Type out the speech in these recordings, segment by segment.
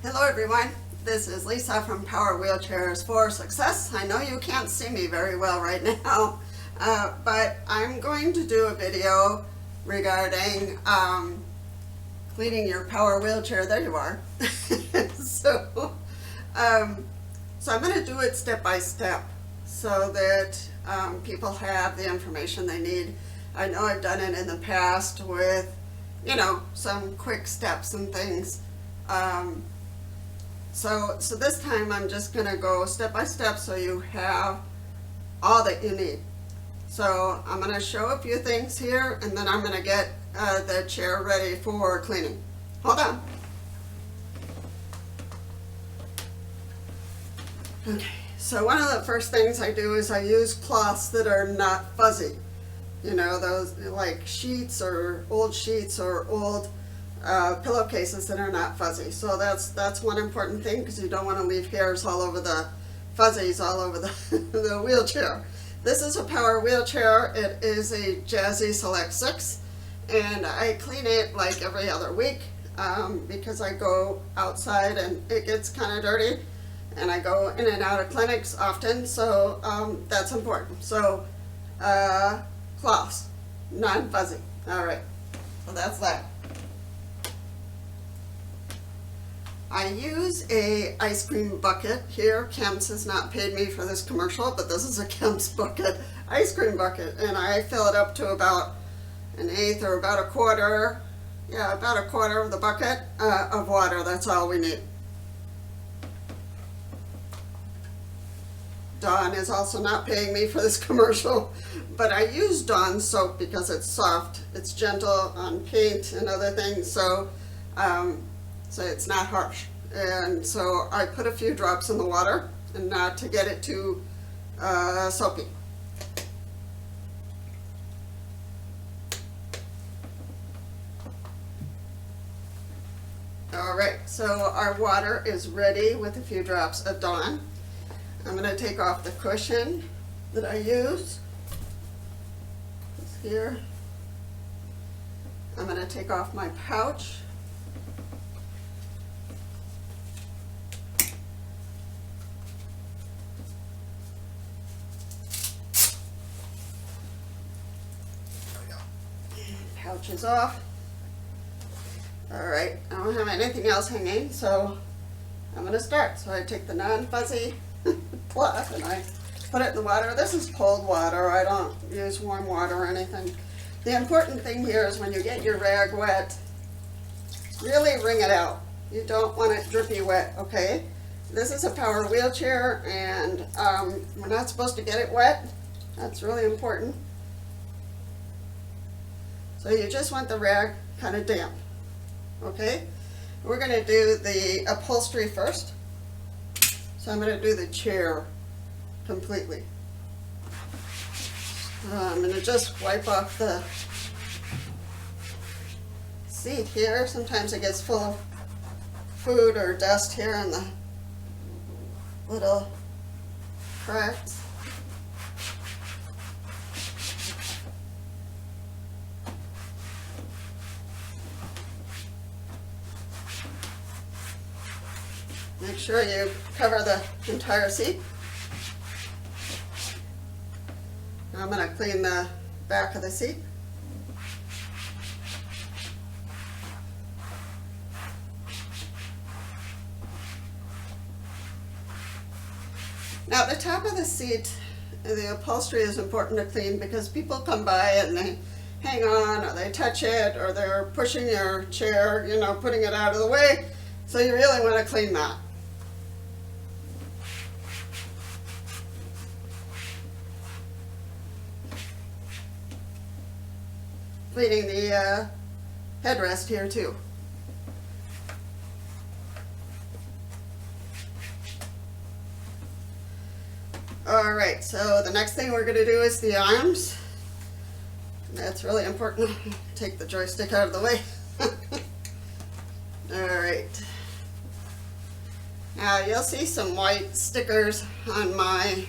Hello everyone, this is Lisa from Power Wheelchairs for Success. I know you can't see me very well right now, but I'm going to do a video regarding cleaning your power wheelchair. There you are. So I'm going to do it step by step so that people have the information they need. I know I've done it in the past with, some quick steps and things. So this time I'm just going to go step by step so you have all that you need. So I'm going to show a few things here and then I'm going to get the chair ready for cleaning. Hold on. Okay, so one of the first things I do is I use cloths that are not fuzzy. Those like sheets or old pillowcases that are not fuzzy. So that's one important thing, because you don't want to leave hairs all over the fuzzies all over the wheelchair. This is a power wheelchair. It is a Jazzy Select 6 and I clean it like every other week because I go outside and it gets kind of dirty and I go in and out of clinics often, so that's important. So cloths, non-fuzzy. All right, so that's that. I use a ice cream bucket here. Kemp's has not paid me for this commercial, but this is a Kemp's bucket, ice cream bucket, and I fill it up to about an eighth or about a quarter, about a quarter of the bucket of water. That's all we need. Dawn is also not paying me for this commercial, but I use Dawn soap because it's soft, it's gentle on paint and other things, so it's not harsh. And so I put a few drops in the water, and not to get it too soapy. All right, so our water is ready with a few drops of Dawn. I'm going to take off the cushion that I use. It's here. I'm going to take off my pouch. Pouch is off. All right, I don't have anything else hanging, so I'm going to start. So I take the non-fuzzy cloth and I put it in the water. This is cold water. I don't use warm water or anything. The important thing here is when you get your rag wet, really wring it out. You don't want it drippy wet, okay? This is a power wheelchair and we're not supposed to get it wet. That's really important. So you just want the rag kind of damp, okay? We're going to do the upholstery first. So I'm going to do the chair completely. I'm going to just wipe off the seat here. Sometimes it gets full of food or dust here in the little cracks. Make sure you cover the entire seat. I'm going to clean the back of the seat. Now the top of the seat, the upholstery is important to clean because people come by and they hang on or they touch it or they're pushing your chair, putting it out of the way. So you really want to clean that. Cleaning the headrest here too. All right, so the next thing we're going to do is the arms. That's really important. Take the joystick out of the way. All right. Now you'll see some white stickers on my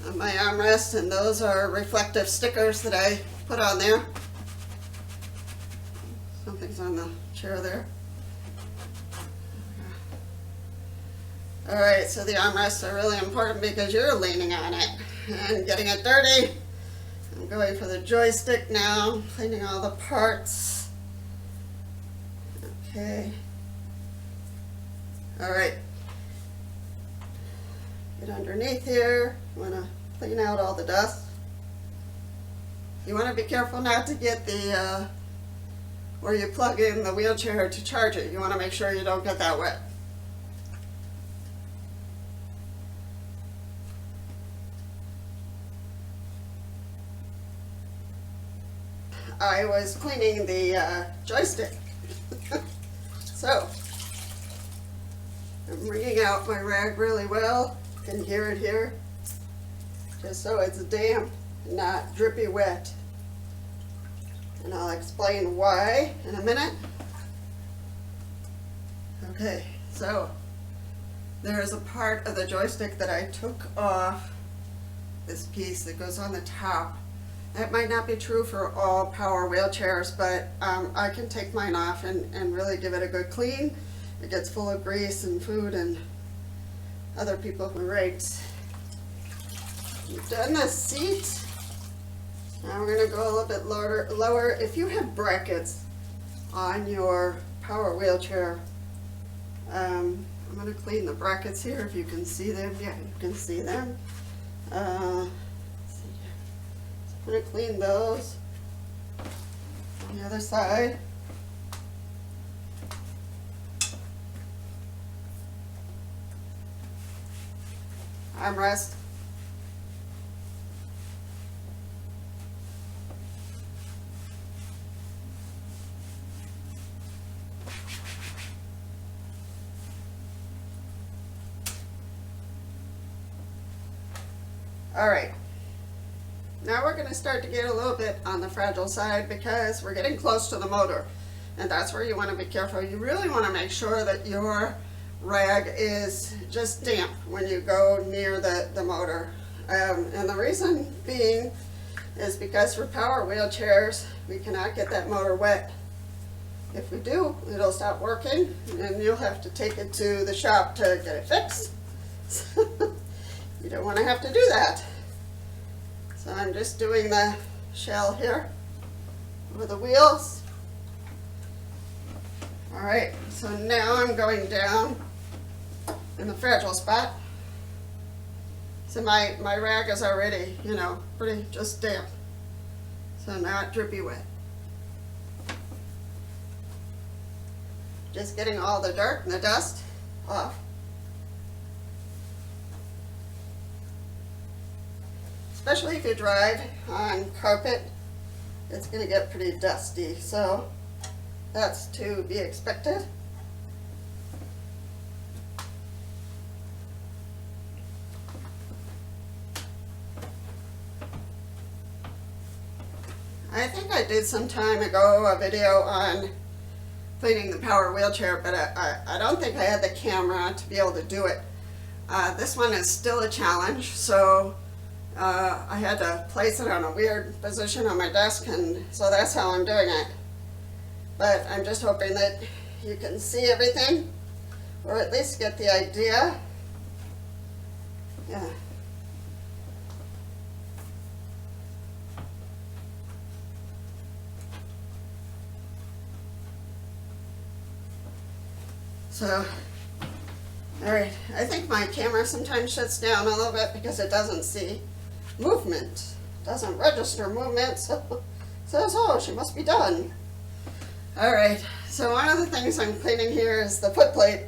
armrest, and those are reflective stickers that I put on there. Something's on the chair there. All right, so the armrests are really important because you're leaning on it and getting it dirty. I'm going for the joystick now, cleaning all the parts. Okay. All right. Get underneath here. You want to clean out all the dust. You want to be careful not to get the where you plug in the wheelchair to charge it. You want to make sure you don't get that wet. I was cleaning the joystick. So, I'm wringing out my rag really well. You can hear it here. Just so it's damp, not drippy wet. And I'll explain why in a minute. Okay, so there is a part of the joystick that I took off, this piece that goes on the top. That might not be true for all power wheelchairs, but I can take mine off and really give it a good clean. It gets full of grease and food and other people's rigs. You've done the seat. Now we're going to go a little bit lower. If you have brackets on your power wheelchair, I'm going to clean the brackets here if you can see them. Yeah, you can see them. I'm going to clean those on the other side. Armrest. All right. Now we're going to start to get a little bit on the fragile side because we're getting close to the motor, and that's where you want to be careful. You really want to make sure that your rag is just damp when you go near the motor. And the reason being is because for power wheelchairs, we cannot get that motor wet. If we do, it'll stop working, and you'll have to take it to the shop to get it fixed. You don't want to have to do that. So I'm just doing the shell here over the wheels. All right, so now I'm going down in the fragile spot. So my rag is already, you know, pretty just damp. So not drippy wet. Just getting all the dirt and the dust off. Especially if you drive on carpet, it's going to get pretty dusty, so that's to be expected. I think I did some time ago a video on cleaning the power wheelchair, but I don't think I had the camera to be able to do it. This one is still a challenge, so I had to place it on a weird position on my desk, and so that's how I'm doing it. But I'm just hoping that you can see everything, or at least get the idea. Yeah. So, all right, I think my camera sometimes shuts down a little bit because it doesn't see movement, doesn't register movement, so it says, oh, she must be done. All right, so one of the things I'm cleaning here is the foot plate.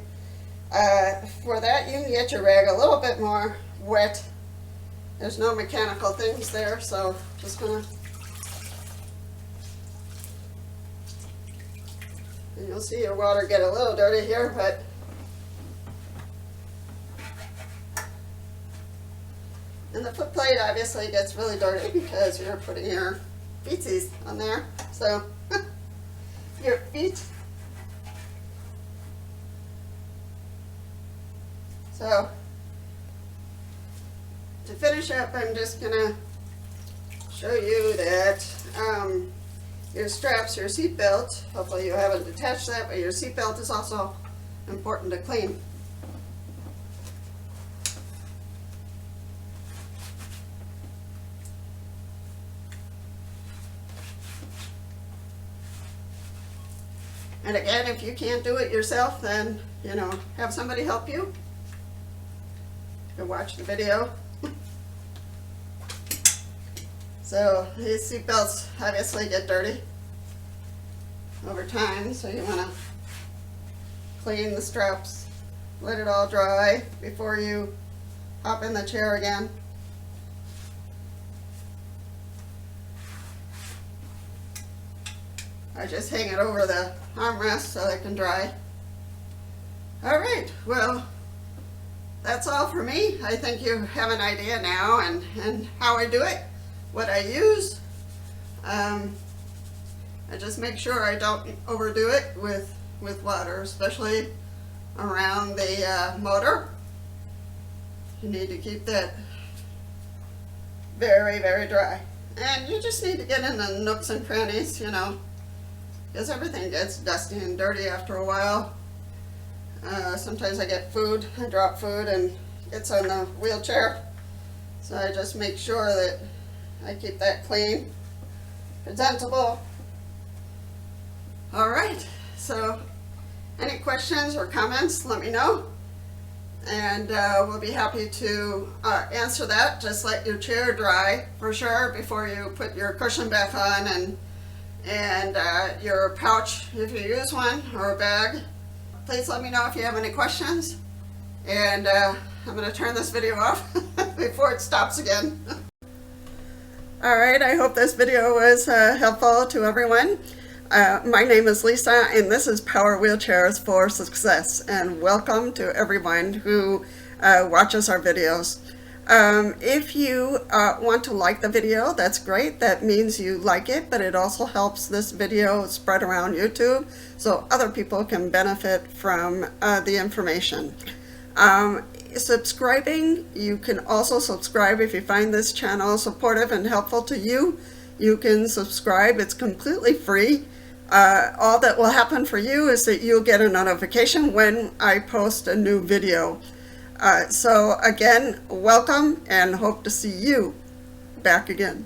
For that, you can get your rag a little bit more wet. There's no mechanical things there, so just gonna, and you'll see your water get a little dirty here, but and the foot plate obviously gets really dirty because you're putting your feetsies on there. So your feet. So to finish up, I'm just gonna show you that your straps, your seat belt, hopefully you haven't detached that, but your seat belt is also important to clean. And again, if you can't do it yourself, then, you know, have somebody help you. You can watch the video. So these seat belts obviously get dirty over time, so you want to clean the straps, let it all dry before you hop in the chair again. I just hang it over the armrest so it can dry. All right, well, that's all for me. I think you have an idea now and how I do it, what I use. I just make sure I don't overdo it with water, especially around the motor. You need to keep that very, very dry. And you just need to get in the nooks and crannies, you know, because everything gets dusty and dirty after a while. Sometimes I get food, I drop food and it's on the wheelchair. So I just make sure that I keep that clean, presentable. All right, so any questions or comments, let me know. And we'll be happy to answer that. Just let your chair dry for sure before you put your cushion back on and your pouch if you use one, or a bag. Please let me know if you have any questions. And I'm going to turn this video off before it stops again. All right, I hope this video was helpful to everyone. My name is Lisa, and this is Power Wheelchairs for Success, and welcome to everyone who watches our videos. If you want to like the video, that's great. That means you like it, but it also helps this video spread around YouTube so other people can benefit from the information. Subscribing, you can also subscribe if you find this channel supportive and helpful to you. You can subscribe, it's completely free. All that will happen for you is that you'll get a notification when I post a new video. So again, welcome, and hope to see you back again.